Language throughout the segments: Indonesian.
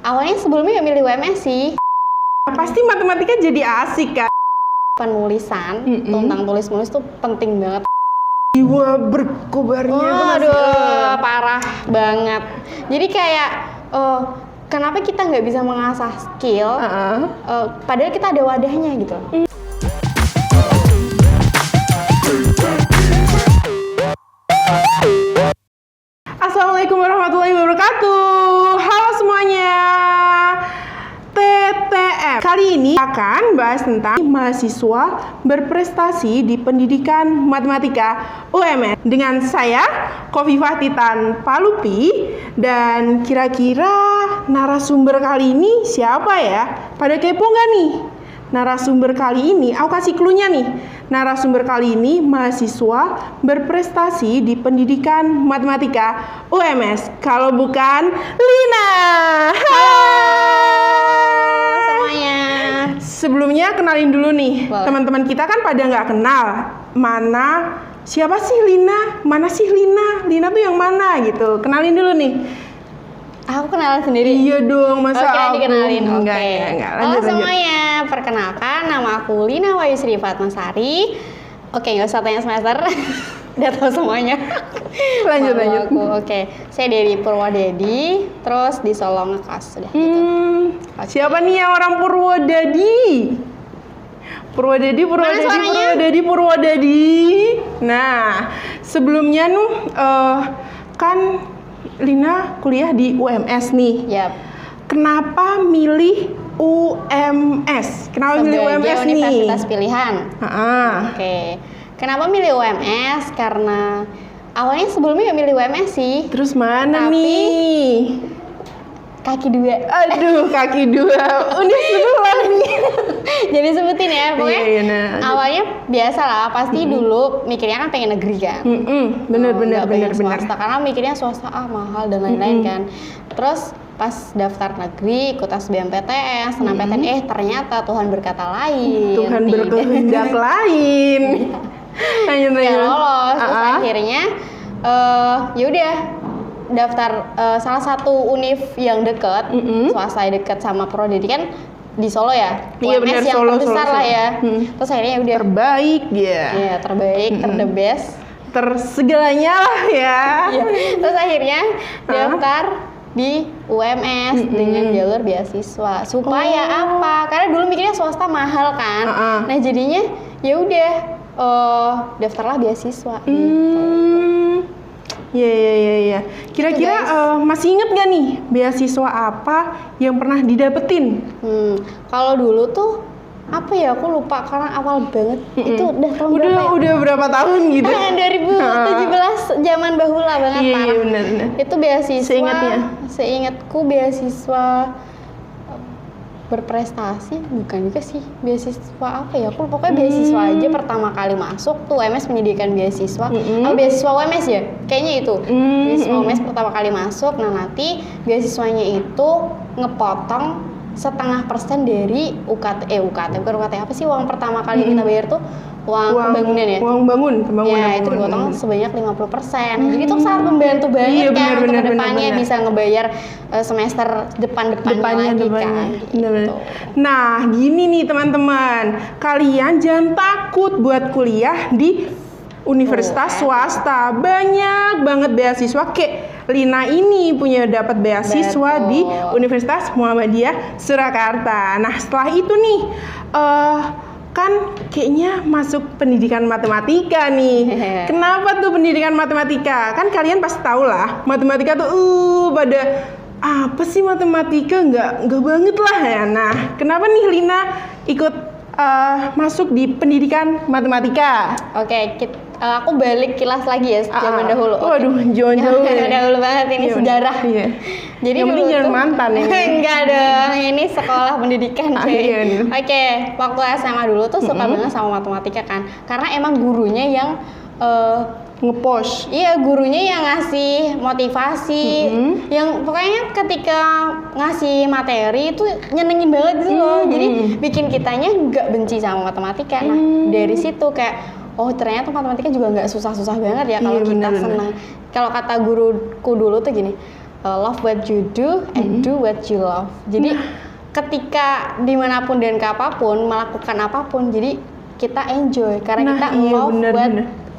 Awalnya sebelumnya milih UMS sih. Pasti matematika jadi asik kan? Penulisan, tentang tulis-menulis tuh penting banget. Jiwa berkobarnya tuh masih Parah banget. Jadi kayak kenapa kita nggak bisa mengasah skill, padahal kita ada wadahnya gitu. Assalamualaikum warahmatullahi wabarakatuh. Halo semuanya. TTM. Kali ini akan bahas tentang mahasiswa berprestasi di pendidikan matematika UMS dengan saya Khofifah Titan Palupi, dan kira-kira narasumber kali ini siapa ya? Pada kepo nggak nih? Narasumber kali ini, aku kasih clue-nya nih. Narasumber kali ini mahasiswa berprestasi di pendidikan matematika UMS. Kalau bukan Lina. Halo semuanya. Sebelumnya kenalin dulu nih. Teman-teman kita kan pada nggak kenal. Siapa sih Lina? Mana sih Lina? Lina tuh yang mana gitu. Kenalin dulu nih. Aku kenalan sendiri. Iya dong, masa aku dikenalin. Enggak. Halo semuanya, perkenalkan nama aku Lina Wahyu Fatmasari. Oke, nggak usah tanya semester. Udah tahu semuanya. Lanjut. Oke, saya dari Purwodadi, terus di Solo ngekos udah gitu. Siapa nih yang orang Purwodadi? Purwodadi. Nah, sebelumnya kan Lina kuliah di UMS nih. Yap. Kenapa milih UMS? Sebagai universitas pilihan. Oke. Kenapa milih UMS? Karena awalnya sebelumnya milih UMS sih. Terus mana nih? Kaki dua. Aduh, kaki dua. Unik sebelah nih. Jadi sebutin ya, pokoknya awalnya biasa lah, pasti dulu mikirnya kan pengen negeri kan. Bener. Swasta, karena mikirnya swasta mahal dan lain-lain kan. Terus pas daftar negeri, ikut SBMPTN, SNMPTN, ternyata Tuhan berkata lain. Tuhan berkehendak lain. Lanjut. Lolos. Terus akhirnya ya udah daftar salah satu univ yang deket, swasta yang deket sama prodi kan di Solo ya. Iya benar, yang Solo. terbesar lah ya. Terus akhirnya udah terbaik ya. Iya, terbaik, the best. Tersegalanya lah ya. Iya. Terus akhirnya daftar di UMS dengan jalur beasiswa. Supaya apa? Karena dulu mikirnya swasta mahal kan. Nah, jadinya ya udah daftarlah beasiswa gitu. Iya. Kira-kira masih inget gak nih beasiswa apa yang pernah didapetin? Kalau dulu tuh apa ya, aku lupa karena awal banget. Itu udah tahun berapa ya? Udah berapa tahun gitu? 2017, zaman bahula banget. Iya benar. Itu beasiswa. Seingatku beasiswa berprestasi, bukan juga sih, beasiswa apa ya, aku pokoknya beasiswa aja. Pertama kali masuk tuh UMS menyediakan beasiswa. Beasiswa UMS ya kayaknya itu. Beasiswa UMS pertama kali masuk. Nah, nanti beasiswanya itu ngepotong 0,5% dari UKT bukan UKT, apa sih uang pertama kali kita bayar tuh, uang pembangunan ya? Uang pembangunan. Ya, itu dipotong sebanyak 50%. Jadi itu sangat membantu banget untuk kedepannya bisa ngebayar semester depannya lagi kan. Gitu. Nah, gini nih teman-teman, kalian jangan takut buat kuliah di universitas swasta. Banyak banget beasiswa, kayak Lina ini dapat beasiswa di Universitas Muhammadiyah Surakarta. Nah, setelah itu nih kan kayaknya masuk pendidikan matematika nih. Kenapa tuh pendidikan matematika? Kan kalian pasti tahu lah, matematika tuh pada apa sih matematika, nggak banget lah ya. Nah, kenapa nih Lina ikut masuk di pendidikan matematika? Oke, aku balik kilas lagi ya, zaman dahulu. Waduh, jauh-jauh ya. Dahulu banget ini sejarah. Iya. Jadi yang penting jangan mantan ini. Enggak dong, ini sekolah pendidikan. Oke, waktu SMA dulu tuh suka banget sama matematika kan, karena emang gurunya yang ngepost. Iya, gurunya yang ngasih motivasi, yang pokoknya ketika ngasih materi itu nyenengin banget gitu loh. Jadi bikin kitanya nggak benci sama matematika. Nah, dari situ kayak ternyata matematika juga nggak susah-susah banget ya kalau kita senang. Kalau kata guruku dulu tuh gini, love what you do and do what you love. Jadi ketika dimanapun dan kapanpun melakukan apapun, jadi kita enjoy karena kita love what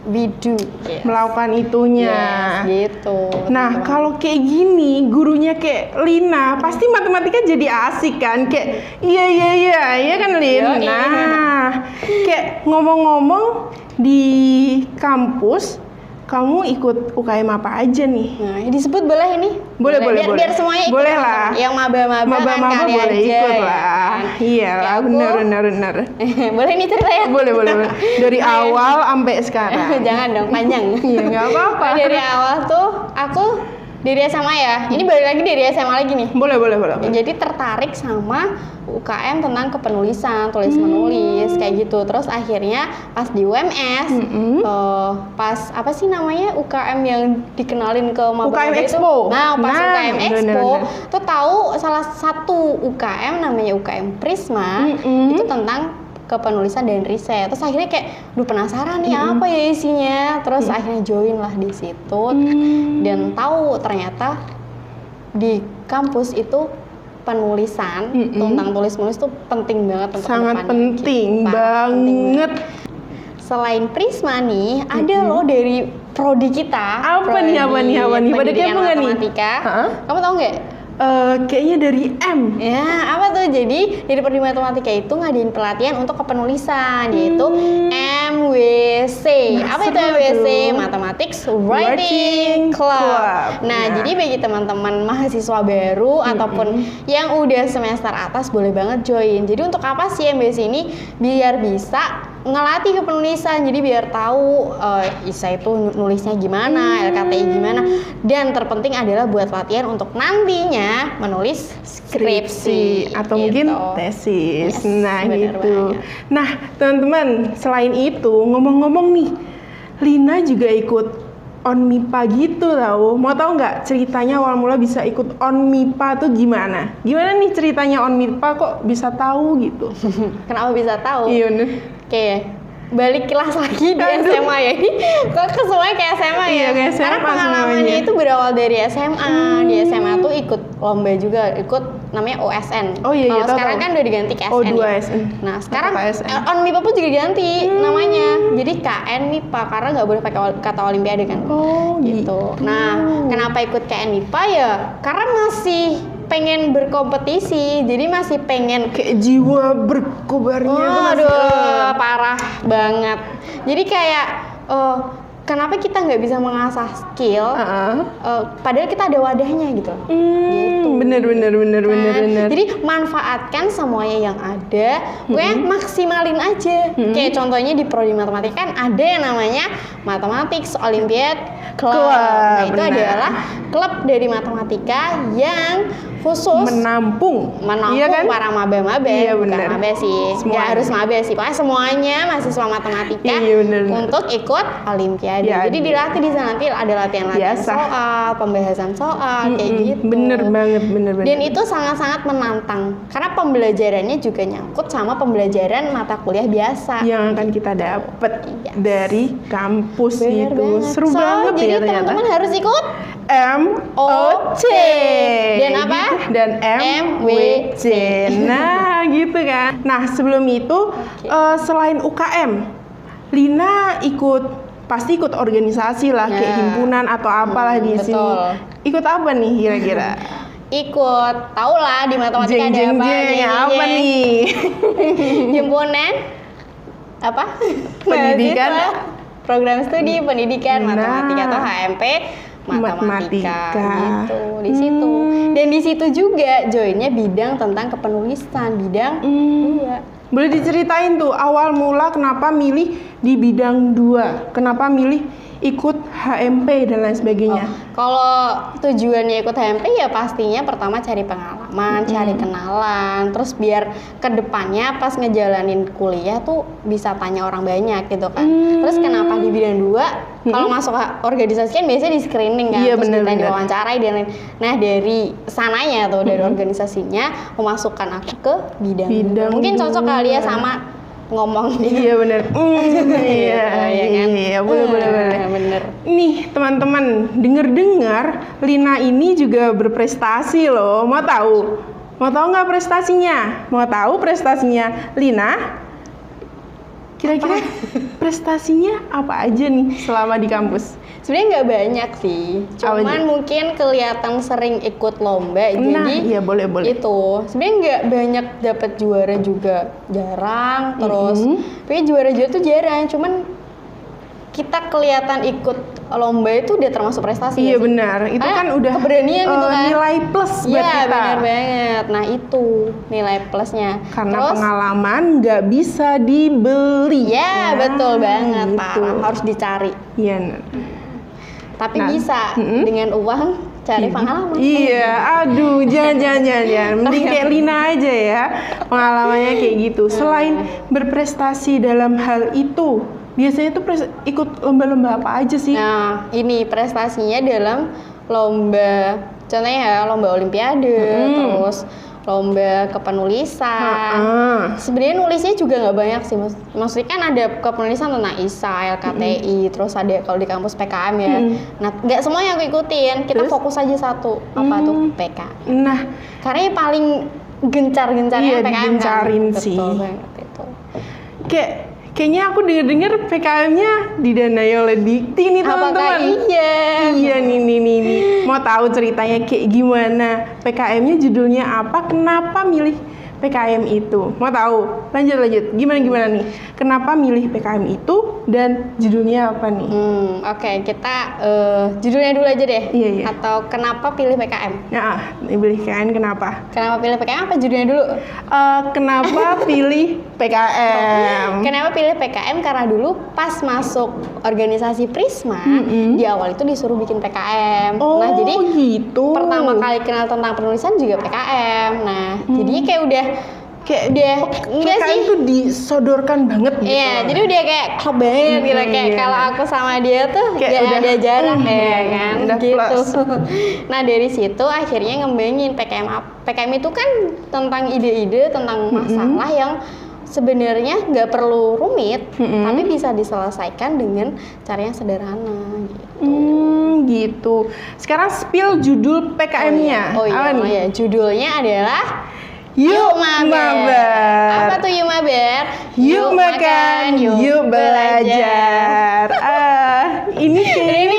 we do. Melakukan itunya. Gitu. Nah, kalau kayak gini, gurunya kayak Lina, pasti matematika jadi asik kan? Kayak iya kan Lin. Nah, kayak ngomong-ngomong di kampus, kamu ikut UKM apa aja nih? Nah, disebut boleh ini? Boleh. Biar semuanya ikut. Boleh lah. Yang maba-maba kan kali boleh aja. ikut Ya lah. kan? Iya lah, benar. Boleh nih cerita ya? Boleh. Dari awal sampai sekarang. Jangan dong, panjang. Iya, nggak apa-apa. Dari awal tuh aku dari SMA ya. Ini balik lagi dari SMA lagi nih. Boleh. Jadi tertarik sama UKM tentang kepenulisan, tulis menulis kayak gitu. Terus akhirnya pas di UMS, pas apa sih namanya UKM yang dikenalin ke maba-maba UKM itu. Expo. Nah, pas UKM Expo bener. tuh tahu salah satu UKM namanya UKM Prisma itu tentang kepenulisan dan riset. Terus akhirnya kayak penasaran nih apa ya isinya. Terus akhirnya join lah di situ dan tahu ternyata di kampus itu penulisan tentang tulis menulis itu penting banget untuk sangat kedepannya, penting gitu. banget. Selain Prisma nih, ada loh dari prodi kita. Apa nih? Pada kepo nggak nih? Matematika. Kamu tahu nggak? Kayaknya dari M. Ya, apa tuh? Jadi dari prodi matematika itu ngadain pelatihan untuk kepenulisan, yaitu MWC. Apa itu MWC? Mathematics Writing Club. Nah, jadi bagi teman-teman mahasiswa baru ataupun yang udah semester atas boleh banget join. Jadi untuk apa sih MWC ini? Biar bisa ngelatih kepenulisan, jadi biar tahu ISA itu nulisnya gimana, LKTI gimana, dan terpenting adalah buat latihan untuk nantinya menulis skripsi atau gitu. mungkin tesis. Nah, bener gitu. banget. Nah, teman-teman, selain itu ngomong-ngomong nih, Lina juga ikut ONMIPA gitu tahu. Mau tahu nggak ceritanya awal mula bisa ikut ONMIPA tuh gimana? Gimana nih ceritanya ONMIPA kok bisa tahu gitu? Kenapa bisa tahu? Iya bener. Oke, balik kelas lagi di SMA ya. Ini kok semuanya kayak SMA ya? Iya, kayak SMA Karena pengalamannya semuanya. itu berawal dari SMA. Di SMA tuh ikut lomba juga, ikut namanya OSN. Oh iya, Kalau tahu, sekarang tahu. kan udah diganti ke SN. Oh, 2 ya. SN. Nah, sekarang Apa SN? ONMIPA pun juga ganti namanya. Jadi KN MIPA karena nggak boleh pakai kata Olimpiade kan. Oh, gitu. Nah, kenapa ikut KN MIPA ya? Karena masih pengen berkompetisi, jadi masih pengen kayak jiwa berkobarnya tuh masih aduh, parah banget. Jadi kayak kenapa kita nggak bisa mengasah skill? Padahal kita ada wadahnya gitu. Gitu. Bener. Jadi manfaatkan semuanya yang ada, maksimalin aja. Kayak contohnya di prodi matematika kan ada yang namanya Mathematics Olympiad Club. Nah, itu adalah klub dari matematika yang khusus menampung iya kan? Para maba-maba, iya, bukan bener. maba sih, nggak harus maba sih, pokoknya semuanya mahasiswa matematika untuk ikut Olimpiade. Ya, jadi dilatih di sana, nanti ada latihan-latihan soal, pembahasan soal, kayak gitu. Bener banget. Dan itu sangat-sangat menantang, karena pembelajarannya juga nyangkut sama pembelajaran mata kuliah biasa. Yang akan kita dapat dari kampus Bener itu. banget. Seru banget jadi ya ternyata. teman-teman harus ikut MOC dan apa? Dan MWC. Nah, gitu kan. Nah, sebelum itu selain UKM, Lina pasti ikut organisasi lah, kayak himpunan atau apalah di sini. Ikut apa nih kira-kira? Ikut, tau lah di matematika ada apa nih? Himpunan apa? Pendidikan, program studi pendidikan matematika atau HMP matematika gitu di situ. Dan di situ juga joinnya bidang tentang kepenulisan, iya. Boleh diceritain tuh awal mula kenapa milih di bidang 2? Kenapa milih ikut HMP dan lain sebagainya? Kalau tujuannya ikut HMP ya pastinya pertama cari pengalaman, cari kenalan, terus biar kedepannya pas ngejalanin kuliah tuh bisa tanya orang banyak gitu kan. Terus kenapa di bidang 2? Kalau masuk organisasi kan biasanya di screening kan, terus kita diwawancarai dan lain. Nah dari sananya tuh dari organisasinya memasukkan aku ke bidang. Mungkin cocok kali ya sama ngomong. Iya bener. Iya, boleh. Bener. Nih teman-teman, dengar Lina ini juga berprestasi loh. Mau tahu nggak prestasinya? Mau tahu prestasinya Lina? Kira-kira prestasinya apa aja nih selama di kampus? Sebenarnya nggak banyak sih, cuman mungkin kelihatan sering ikut lomba, jadi iya boleh. Itu sebenarnya nggak banyak dapat juara juga, jarang. Terus, tapi juara tuh jarang, cuman kita kelihatan ikut lomba itu udah termasuk prestasi. Iya benar, itu kan udah keberanian gitu kan. Nilai plus buat kita. Iya kita. benar banget. Nah itu nilai plusnya. Karena terus, pengalaman nggak bisa dibeli. Ya betul banget, parah, harus dicari. Iya. Tapi bisa dengan uang cari pengalaman. Iya, aduh, jangan. Mending kayak Lina aja ya, pengalamannya kayak gitu. Selain berprestasi dalam hal itu, biasanya tuh ikut lomba-lomba apa aja sih? Nah, ini prestasinya dalam lomba, contohnya ya lomba olimpiade, terus lomba kepenulisan. Sebenarnya nulisnya juga nggak banyak sih, maksudnya kan ada kepenulisan tentang ISA, LKTI, terus ada kalau di kampus PKM ya. Nah, nggak semua yang aku ikutin, kita fokus aja satu, apa tuh PKM. Nah, karena yang paling gencar-gencarnya PKM digencarin kan. sih. Betul banget itu. Kayaknya aku denger PKM-nya didanai oleh Dikti nih teman-teman. Apakah iya? Iya nih. Mau tahu ceritanya kayak gimana? PKM-nya judulnya apa? Kenapa milih PKM itu? Mau tahu? Lanjut. Gimana nih? Kenapa milih PKM itu dan judulnya apa nih? Oke, kita judulnya dulu aja deh. Iya. Atau kenapa pilih PKM? Nah, pilih PKM kenapa? Kenapa pilih PKM apa judulnya dulu? Kenapa pilih PKM? Kenapa pilih PKM? Karena dulu pas masuk organisasi Prisma, di awal itu disuruh bikin PKM. Oh, nah, jadi gitu. pertama kali kenal tentang penulisan juga PKM. Nah, jadinya kayak udah enggak PKM sih tuh disodorkan banget gitu. Iya, jadi udah kayak klop banget gitu. Kayak kalau aku sama dia tuh kayak gak ada jarak ya kan udah gitu. plus. Nah dari situ akhirnya ngembangin PKM. PKM itu kan tentang ide-ide, tentang masalah yang sebenarnya nggak perlu rumit, tapi bisa diselesaikan dengan cara yang sederhana gitu. Gitu. Sekarang spill judul PKM-nya. Apa nih? Judulnya adalah Yuk Mabar. Apa tuh Yuk Mabar? Yuk makan, yuk belajar. Ini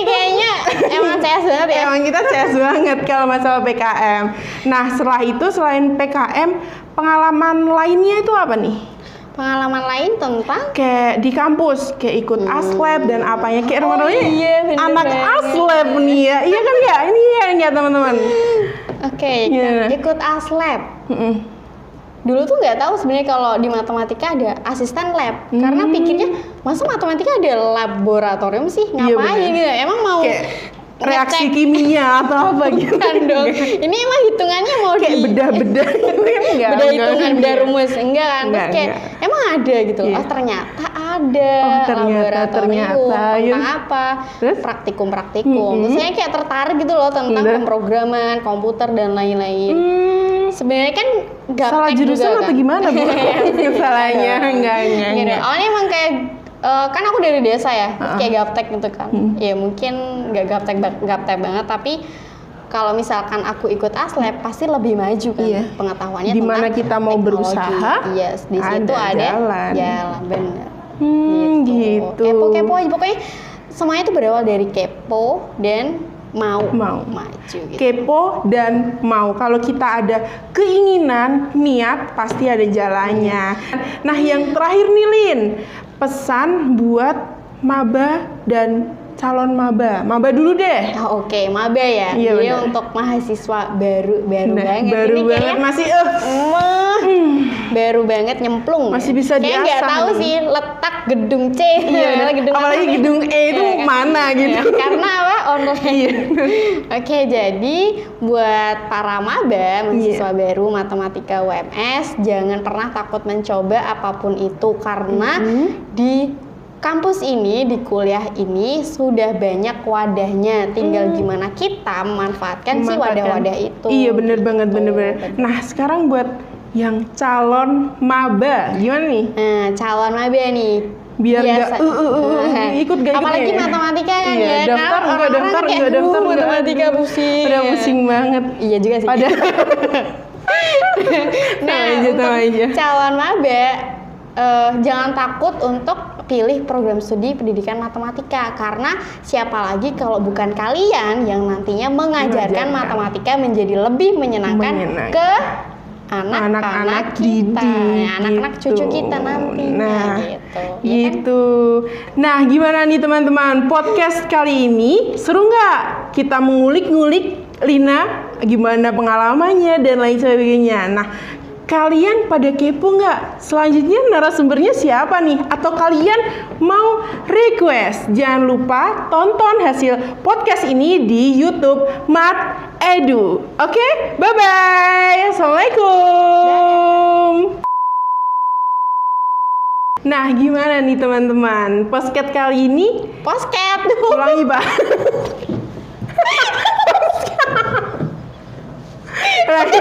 kayaknya emang CS banget ya. Emang kita CS banget kalau masalah PKM. Nah, setelah itu selain PKM, pengalaman lainnya itu apa nih? Pengalaman lain tentang kayak di kampus, kayak ikut aslab dan apanya, kayak iya, anak aslab nih ya. Iya kan ya? Ini ya teman-teman. Oke, ikut aslab. Dulu tuh nggak tahu sebenarnya kalau di matematika ada asisten lab, karena pikirnya masa matematika ada laboratorium sih, ngapain gitu? Emang mau reaksi kimia atau apa gitu? Kan dong. Ini emang hitungannya mau kayak bedah-bedah beda hitungan, beda rumus enggak kan? Terus kayak emang ada gitu. Oh ternyata ada laboratorium tentang apa? Praktikum. Terus saya kayak tertarik gitu loh tentang pemrograman, komputer dan lain-lain. Sebenarnya kan gaptek salah jurusan juga, atau kan? gimana Bu? Salahnya enggak. Awalnya emang kayak kan aku dari desa ya, kayak gaptek gitu kan. Ya mungkin nggak gaptek banget, tapi kalau misalkan aku ikut aslab pasti lebih maju kan pengetahuannya tentang dimana kita mau teknologi. berusaha. Yes, di situ ada jalan bener. Gitu. Kepo aja pokoknya semuanya itu berawal dari kepo dan mau maju gitu. Kepo dan mau. Kalau kita ada keinginan, niat, pasti ada jalannya. Nah, yang terakhir nih Lin, pesan buat maba dan calon maba. Maba dulu deh. Oke, maba ya. Iya, jadi bener. untuk mahasiswa baru banget. Baru ini banget masih baru banget nyemplung. Masih bisa diasah. Kayak nggak tahu nih. sih letak gedung C. Gedung apalagi gedung E itu mana gitu. Karena apa? Online. Oke, jadi buat para maba, mahasiswa baru matematika UMS, jangan pernah takut mencoba apapun itu karena di kampus ini, di kuliah ini sudah banyak wadahnya, tinggal gimana kita memanfaatkan si wadah-wadah itu. Iya bener banget. Nah sekarang buat yang calon maba. Gimana nih? Nah, calon maba nih. Biar Biasa. nggak ikut gak Apalagi ikutnya ya? matematika kan Iya, ya. daftar Kan enggak orang-orang daftar kayak, enggak daftar "Aduh, enggak." matematika Aduh, pusing. udah pusing banget. Iya juga sih. Ada. Nah, Sama aja. untuk calon maba jangan takut untuk pilih program studi pendidikan matematika, karena siapa lagi kalau bukan kalian yang nantinya mengajarkan matematika menjadi lebih menyenangkan ke anak-anak kita, didik, anak-anak gitu. cucu kita nantinya Nah, gitu. Ya kan? gitu. Nah, gimana nih teman-teman? Podcast kali ini seru nggak? Kita mengulik-ngulik Lina gimana pengalamannya dan lain sebagainya. Nah, kalian pada kepo nggak? Selanjutnya narasumbernya siapa nih? Atau kalian mau request? Jangan lupa tonton hasil podcast ini di YouTube Mat Edu. Oke, bye-bye. Assalamualaikum. Nah, gimana nih teman-teman? Podcast kali ini Posket. ulangi, Pak. Lagi.